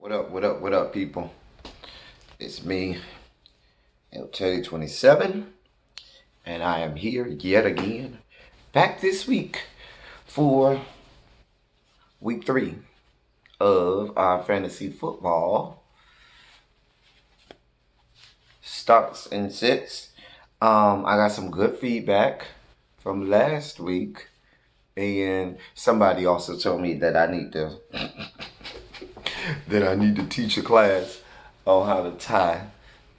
What up, people? It's me, El Teddy 27, and I am here yet again, back this week for week 3 of our fantasy football starts and sits. I got some good feedback from last week, and somebody also told me that I need to teach a class on how to tie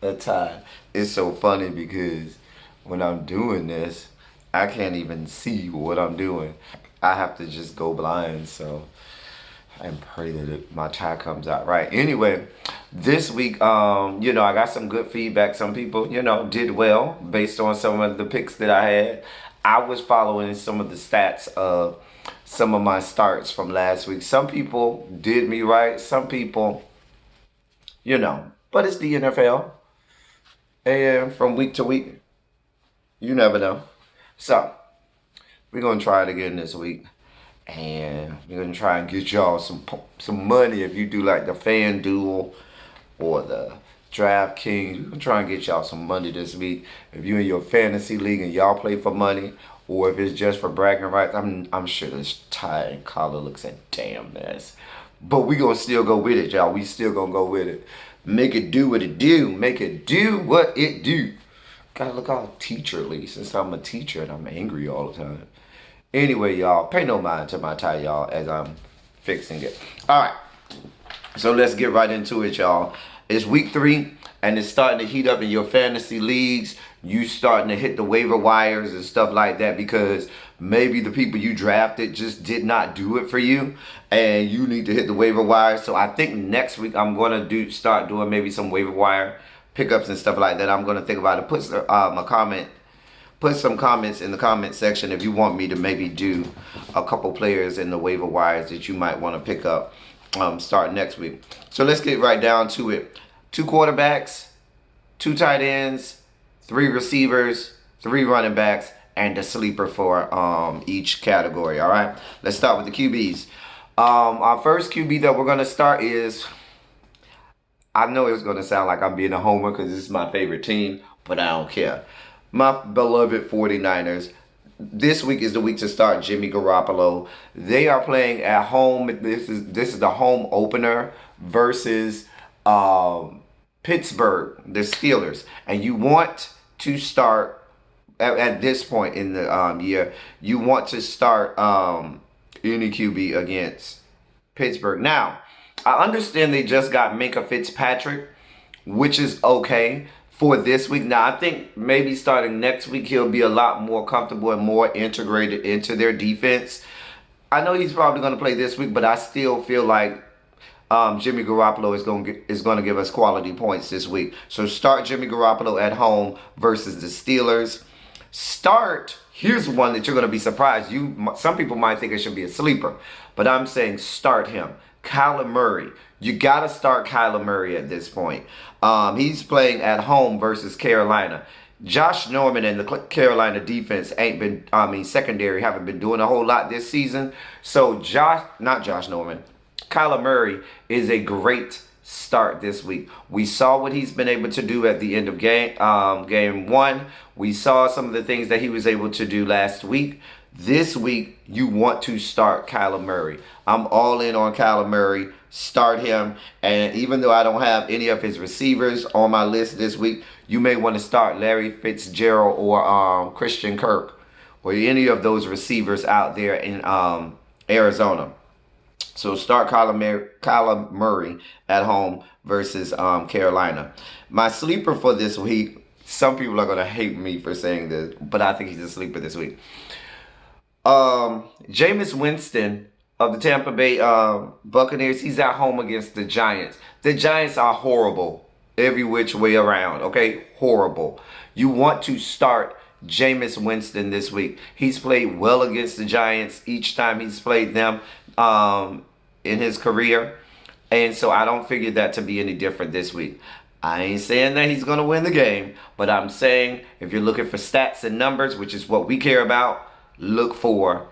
a tie. It's so funny because when I'm doing this, I can't even see what I'm doing. I have to just go blind, so and pray that my tie comes out right. Anyway, this week, I got some good feedback. Some people, did well based on some of the picks that I had. I was following some of the stats of some of my starts from last week. Some people did me right. Some people, but it's the NFL. And from week to week, you never know. So, we're going to try it again this week. And we're going to try and get y'all some money if you do like the FanDuel or the DraftKings. We're going to try and get y'all some money this week. If you're in your fantasy league and y'all play for money, or if it's just for bragging rights, I'm sure this tie and collar looks a damn mess. But we going to still go with it, y'all. We still going to go with it. Make it do what it do. Make it do what it do. Gotta look all teacherly since I'm a teacher and I'm angry all the time. Anyway, y'all, pay no mind to my tie, y'all, as I'm fixing it. All right, so let's get right into it, y'all. It's week 3, and it's starting to heat up in your fantasy leagues. You starting to hit the waiver wires and stuff like that because maybe the people you drafted just did not do it for you, and you need to hit the waiver wires. So I think next week I'm gonna start doing maybe some waiver wire pickups and stuff like that. I'm gonna think about it. Put some comments in the comment section if you want me to maybe do a couple players in the waiver wires that you might want to pick up start next week. So let's get right down to it. 2 quarterbacks, 2 tight ends, 3 receivers, 3 running backs, and a sleeper for each category. All right, let's start with the QBs. Our first QB that we're going to start is, I know it's going to sound like I'm being a homer because this is my favorite team, but I don't care. My beloved 49ers. This week is the week to start Jimmy Garoppolo. They are playing at home. This is the home opener versus Pittsburgh, the Steelers. And you want to start, at this point in the year, you want to start any QB against Pittsburgh. Now, I understand they just got Minkah Fitzpatrick, which is okay for this week. Now, I think maybe starting next week, he'll be a lot more comfortable and more integrated into their defense. I know he's probably going to play this week, but I still feel like Jimmy Garoppolo is going to give us quality points this week. So start Jimmy Garoppolo at home versus the Steelers. Here's one that you're going to be surprised. Some people might think it should be a sleeper, but I'm saying start him. Kyler Murray. You got to start Kyler Murray at this point. He's playing at home versus Carolina. Josh Norman and the Carolina defense secondary haven't been doing a whole lot this season. So Kyler Murray is a great start this week. We saw what he's been able to do at the end of game 1. We saw some of the things that he was able to do last week. This week, you want to start Kyler Murray. I'm all in on Kyler Murray. Start him. And even though I don't have any of his receivers on my list this week, you may want to start Larry Fitzgerald or Christian Kirk or any of those receivers out there in Arizona. So start Kyler Murray at home versus Carolina. My sleeper for this week, some people are going to hate me for saying this, but I think he's a sleeper this week. Jameis Winston of the Tampa Bay Buccaneers, he's at home against the Giants. The Giants are horrible every which way around, okay? Horrible. You want to start Jameis Winston this week. He's played well against the Giants each time he's played them in his career. And so I don't figure that to be any different this week. I ain't saying that he's going to win the game, but I'm saying if you're looking for stats and numbers, which is what we care about, look for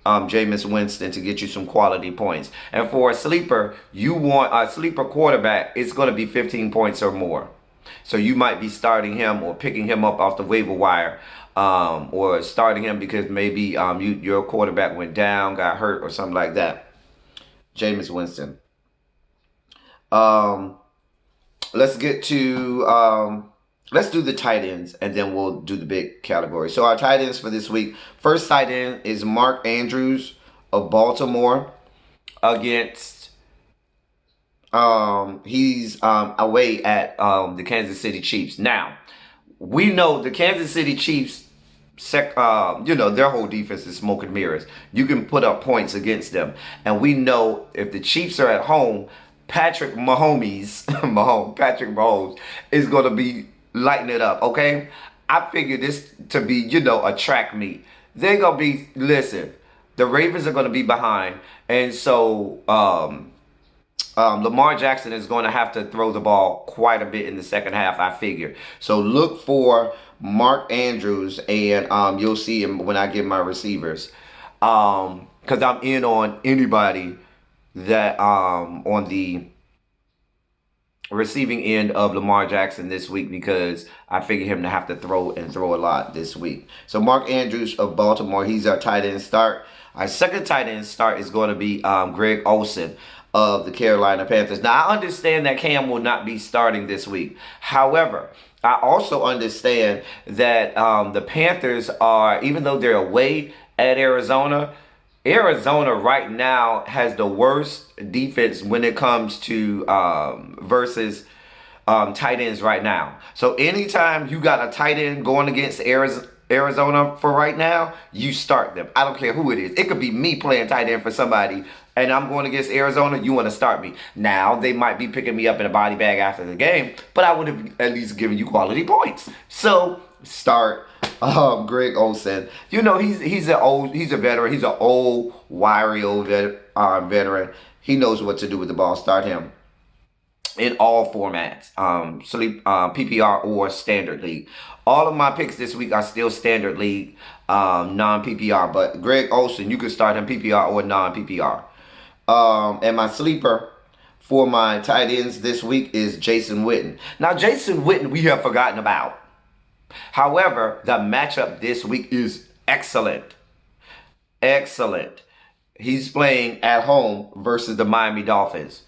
Jameis Winston to get you some quality points. And for a sleeper, you want a sleeper quarterback, it's going to be 15 points or more. So you might be starting him or picking him up off the waiver wire, or starting him because maybe your quarterback went down, got hurt, or something like that. Jameis Winston. Let's get to let's do the tight ends, and then we'll do the big category. So our tight ends for this week. First tight end is Mark Andrews of Baltimore against he's away at the Kansas City Chiefs. Now, we know the Kansas City Chiefs, their whole defense is smoke and mirrors. You can put up points against them. And we know if the Chiefs are at home, Patrick Mahomes is going to be lighting it up, okay? I figure this to be, a track meet. They're going to be, listen, the Ravens are going to be behind. And so Lamar Jackson is going to have to throw the ball quite a bit in the second half, I figure. So look for Mark Andrews, and you'll see him when I give my receivers. Because I'm in on anybody that on the receiving end of Lamar Jackson this week, because I figure him to have to throw a lot this week. So Mark Andrews of Baltimore, he's our tight end start. Our second tight end start is going to be Greg Olsen of the Carolina Panthers. Now, I understand that Cam will not be starting this week. However, I also understand that the Panthers are, even though they're away at Arizona right now has the worst defense when it comes to versus tight ends right now. So anytime you got a tight end going against Arizona for right now, you start them. I don't care who it is. It could be me playing tight end for somebody, and I'm going against Arizona. You want to start me. Now, they might be picking me up in a body bag after the game, but I would have at least given you quality points. So start Greg Olsen. He's a veteran. He's an old, wiry old veteran. He knows what to do with the ball. Start him in all formats, PPR or standard league. All of my picks this week are still standard league, non-PPR. But Greg Olsen, you can start him PPR or non-PPR. And my sleeper for my tight ends this week is Jason Witten. Now, Jason Witten we have forgotten about. However, the matchup this week is excellent. Excellent. He's playing at home versus the Miami Dolphins.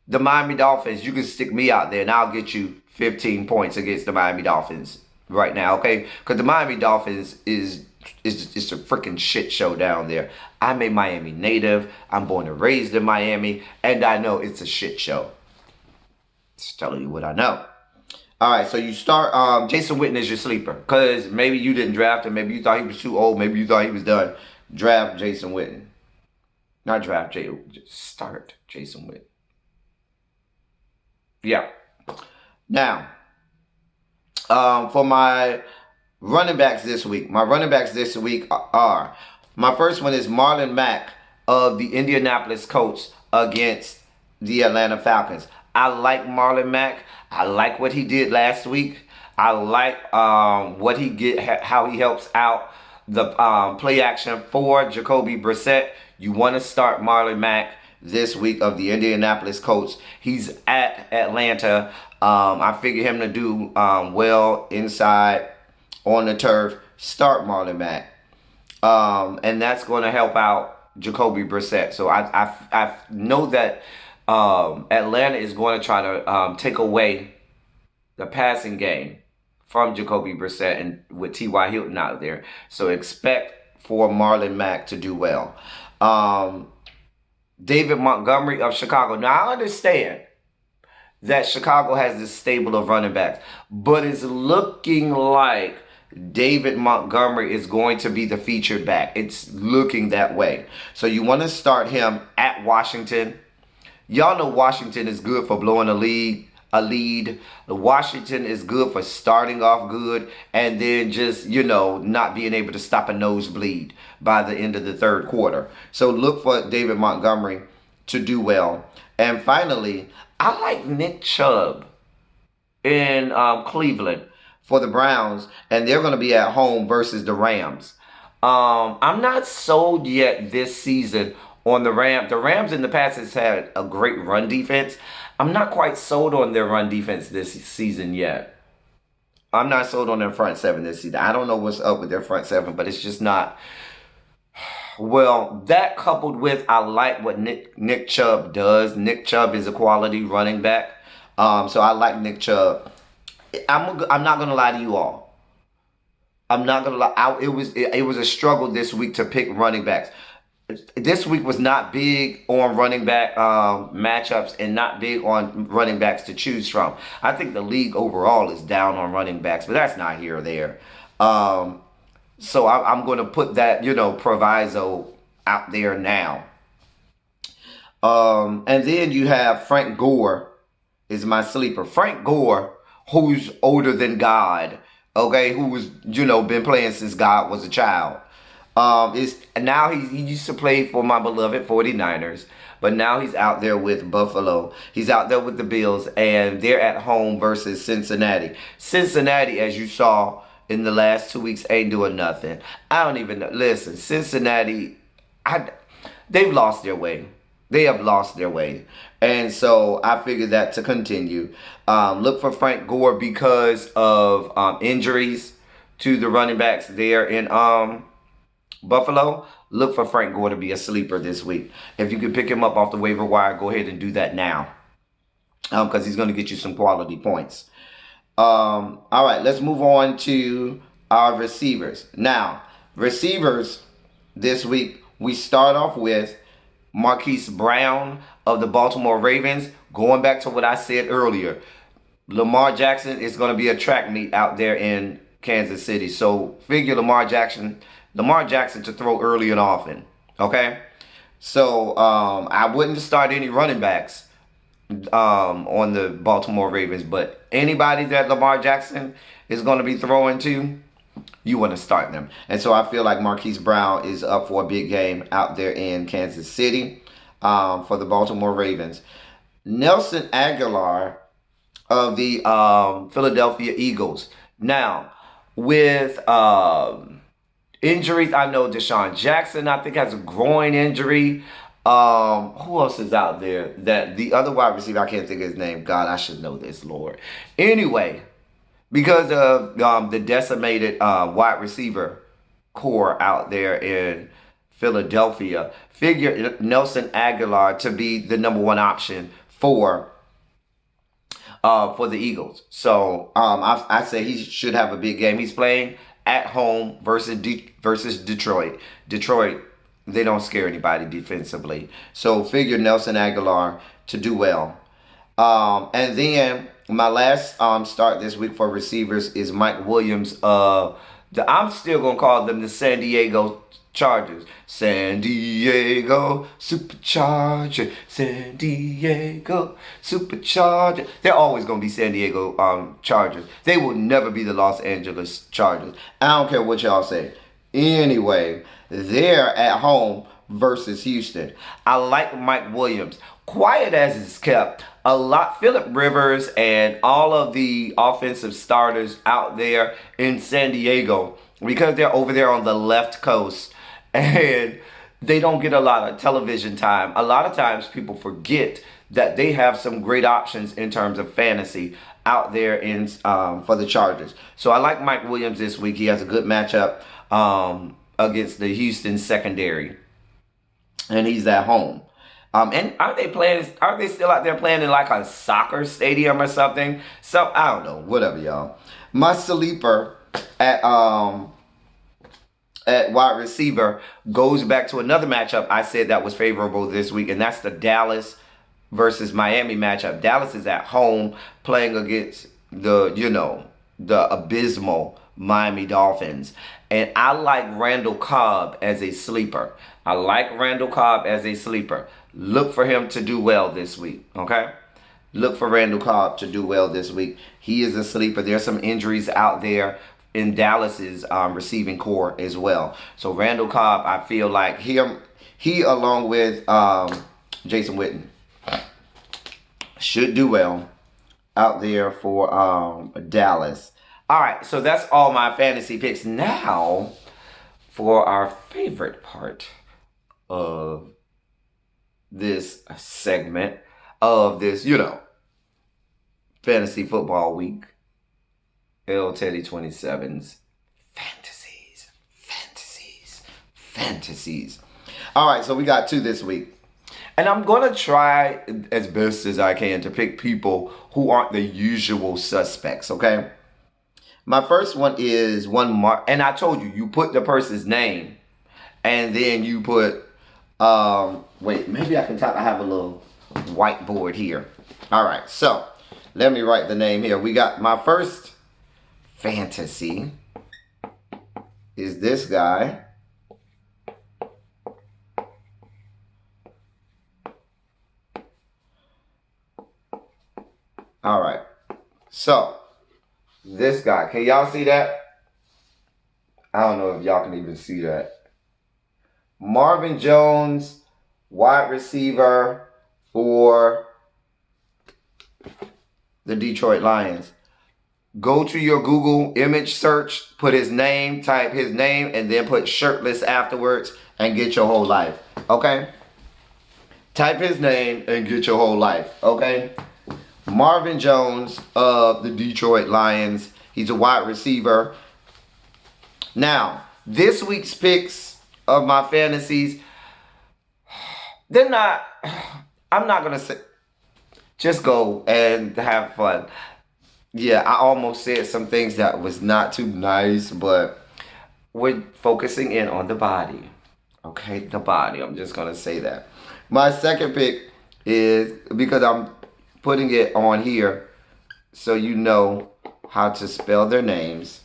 The Miami Dolphins, you can stick me out there and I'll get you 15 points against the Miami Dolphins right now, okay? Because the Miami Dolphins is a freaking shit show down there. I'm a Miami native. I'm born and raised in Miami, and I know it's a shit show. Just telling you what I know. All right, so you start Jason Witten is your sleeper, because maybe you didn't draft him. Maybe you thought he was too old. Maybe you thought he was done. Draft Jason Witten. Not draft just start Jason Witten. Yeah. Now, for my running backs this week, are, my first one is Marlon Mack of the Indianapolis Colts against the Atlanta Falcons. I like Marlon Mack. I like what he did last week. I like how he helps out the play action for Jacoby Brissett. You want to start Marlon Mack this week of the Indianapolis Colts. He's at Atlanta. I figure him to do well inside on the turf. Start Marlon Mack. And that's going to help out Jacoby Brissett. So I know that Atlanta is going to try to take away the passing game from Jacoby Brissett and with T.Y. Hilton out there. So expect for Marlon Mack to do well. David Montgomery of Chicago. Now, I understand that Chicago has this stable of running backs, but it's looking like David Montgomery is going to be the featured back. It's looking that way. So you want to start him at Washington. Y'all know Washington is good for blowing a lead. Washington is good for starting off good and then just, not being able to stop a nosebleed by the end of the third quarter. So look for David Montgomery to do well. And finally, I like Nick Chubb in Cleveland for the Browns, and they're going to be at home versus the Rams. I'm not sold yet this season on the Rams. The Rams in the past has had a great run defense. I'm not quite sold on their run defense this season yet. I'm not sold on their front seven this season. I don't know what's up with their front seven, but it's just not. Well, that coupled with I like what Nick Chubb does. Nick Chubb is a quality running back. So I like Nick Chubb. I'm not gonna lie to you all. I'm not gonna lie. It was a struggle this week to pick running backs. This week was not big on running back matchups and not big on running backs to choose from. I think the league overall is down on running backs, but that's not here or there. So I'm going to put that, proviso out there now. And then you have Frank Gore is my sleeper. Frank Gore, who's older than God, okay, who's, been playing since God was a child. Is now he used to play for my beloved 49ers, but now he's out there with Buffalo. He's out there with the Bills, and they're at home versus Cincinnati. Cincinnati, as you saw in the last 2 weeks, ain't doing nothing. I don't even know. Listen, Cincinnati, they've lost their way. They have lost their way. And so I figured that to continue. Look for Frank Gore because of injuries to the running backs there in Buffalo. Look for Frank Gore to be a sleeper this week. If you can pick him up off the waiver wire, go ahead and do that now. Because he's going to get you some quality points. All right, let's move on to our receivers. Now, receivers this week, we start off with Marquise Brown of the Baltimore Ravens. Going back to what I said earlier, Lamar Jackson is going to be a track meet out there in Kansas City. So figure Lamar Jackson to throw early and often. Okay? So I wouldn't start any running backs on the Baltimore Ravens, but anybody that Lamar Jackson is going to be throwing to, you want to start them. And so I feel like Marquise Brown is up for a big game out there in Kansas City for the Baltimore Ravens. Nelson Aguilar of the Philadelphia Eagles. Now, with injuries, I know Deshaun Jackson, I think, has a groin injury. Who else is out there? That the other wide receiver, I can't think of his name. God, I should know this, Lord. Anyway, because of the decimated wide receiver core out there in Philadelphia, figure Nelson Aguilar to be the number one option for the Eagles. So I say he should have a big game. He's playing at home versus Detroit. Detroit, they don't scare anybody defensively. So figure Nelson Aguilar to do well. And then my last start this week for receivers is Mike Williams. I'm still going to call them the San Diego Chargers. San Diego Supercharger. San Diego Supercharger. They're always going to be San Diego Chargers. They will never be the Los Angeles Chargers. I don't care what y'all say. Anyway, they're at home versus Houston. I like Mike Williams. Quiet as it's kept, Philip Rivers and all of the offensive starters out there in San Diego, because they're over there on the left coast and they don't get a lot of television time. A lot of times people forget that they have some great options in terms of fantasy out there in for the Chargers. So I like Mike Williams this week. He has a good matchup against the Houston secondary, and he's at home. And are they still out there playing in like a soccer stadium or something? So I don't know, whatever, y'all. My sleeper at wide receiver goes back to another matchup I said that was favorable this week, and that's the Dallas versus Miami matchup. Dallas is at home playing against the abysmal Miami Dolphins. And I like Randall Cobb as a sleeper. Look for him to do well this week, okay? Look for Randall Cobb to do well this week. He is a sleeper. There's some injuries out there in Dallas's receiving core as well. So Randall Cobb, I feel like he along with Jason Witten should do well out there for Dallas. All right, so that's all my fantasy picks. Now, for our favorite part of this segment of this, fantasy football week. L Teddy 27's fantasies. All right, so we got 2 this week. And I'm going to try as best as I can to pick people who aren't the usual suspects, okay? My first one is and I told you put the person's name and then you put, wait, maybe I can type. I have a little whiteboard here. All right, so let me write the name here. We got my first fantasy is this guy. All right, so this guy, can y'all see that? I don't know if y'all can even see that. Marvin Jones, wide receiver for the Detroit Lions. Go to your Google image search, put his name, type his name, and then put shirtless afterwards and get your whole life, okay? Type his name and get your whole life, okay? Marvin Jones of the Detroit Lions. He's a wide receiver. Now, this week's picks of my fantasies, I'm not going to say, just go and have fun. Yeah, I almost said some things that was not too nice, but we're focusing in on the body. Okay, the body. I'm just going to say that. My second pick is, because I'm putting it on here so you know how to spell their names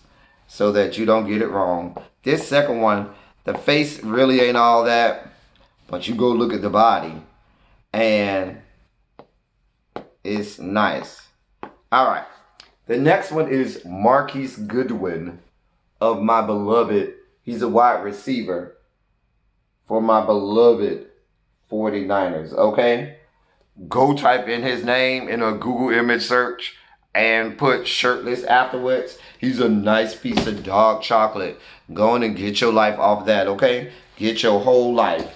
so that you don't get it wrong. This second one, the face really ain't all that, but you go look at the body and it's nice. All right. The next one is Marquise Goodwin of my beloved. He's a wide receiver for my beloved 49ers, okay? Go type in his name in a Google image search and put shirtless afterwards. He's a nice piece of dark chocolate. Go on and get your life off that, okay? Get your whole life.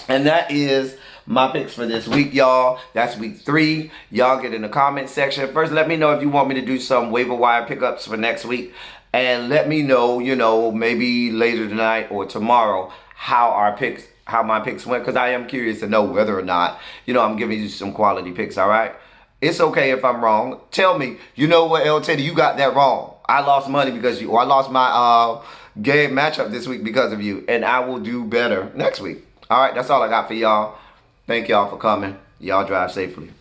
And that is my picks for this week, y'all. That's week 3. Y'all get in the comment section. First, let me know if you want me to do some waiver wire pickups for next week. And let me know, maybe later tonight or tomorrow how my picks went, because I am curious to know whether or not, I'm giving you some quality picks, all right? It's okay if I'm wrong. Tell me, you know what, L Teddy, you got that wrong. I lost money because you, or I lost my game matchup this week because of you, and I will do better next week. All right, that's all I got for y'all. Thank y'all for coming. Y'all drive safely.